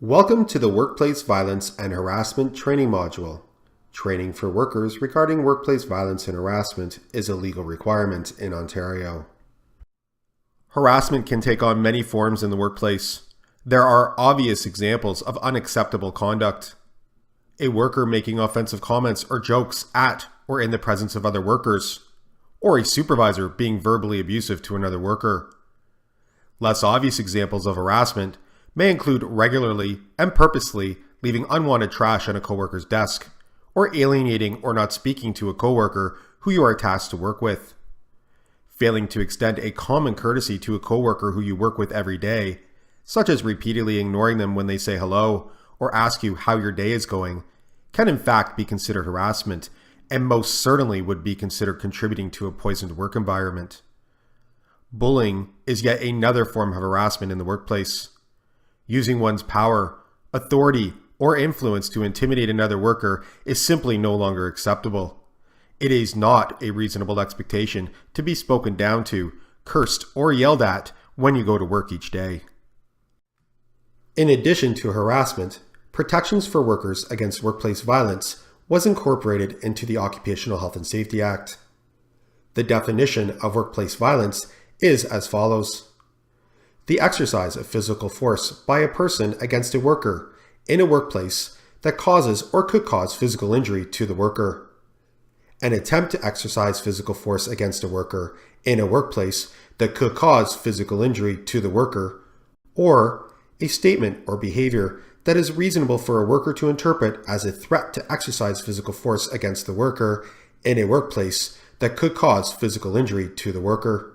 Welcome to the Workplace Violence and Harassment Training Module. Training for workers regarding workplace violence and harassment is a legal requirement in Ontario. Harassment can take on many forms in the workplace. There are obvious examples of unacceptable conduct. A worker making offensive comments or jokes at or in the presence of other workers, or a supervisor being verbally abusive to another worker. Less obvious examples of harassment may include regularly and purposely leaving unwanted trash on a coworker's desk, or alienating or not speaking to a coworker who you are tasked to work with. Failing to extend a common courtesy to a coworker who you work with every day, such as repeatedly ignoring them when they say hello or ask you how your day is going, can in fact be considered harassment and most certainly would be considered contributing to a poisoned work environment. Bullying is yet another form of harassment in the workplace. Using one's power, authority, or influence to intimidate another worker is simply no longer acceptable. It is not a reasonable expectation to be spoken down to, cursed, or yelled at when you go to work each day. In addition to harassment, protections for workers against workplace violence was incorporated into the Occupational Health and Safety Act. The definition of workplace violence is as follows: the exercise of physical force by a person against a worker in a workplace that causes or could cause physical injury to the worker. An attempt to exercise physical force against a worker in a workplace that could cause physical injury to the worker, or a statement or behavior that is reasonable for a worker to interpret as a threat to exercise physical force against the worker in a workplace that could cause physical injury to the worker.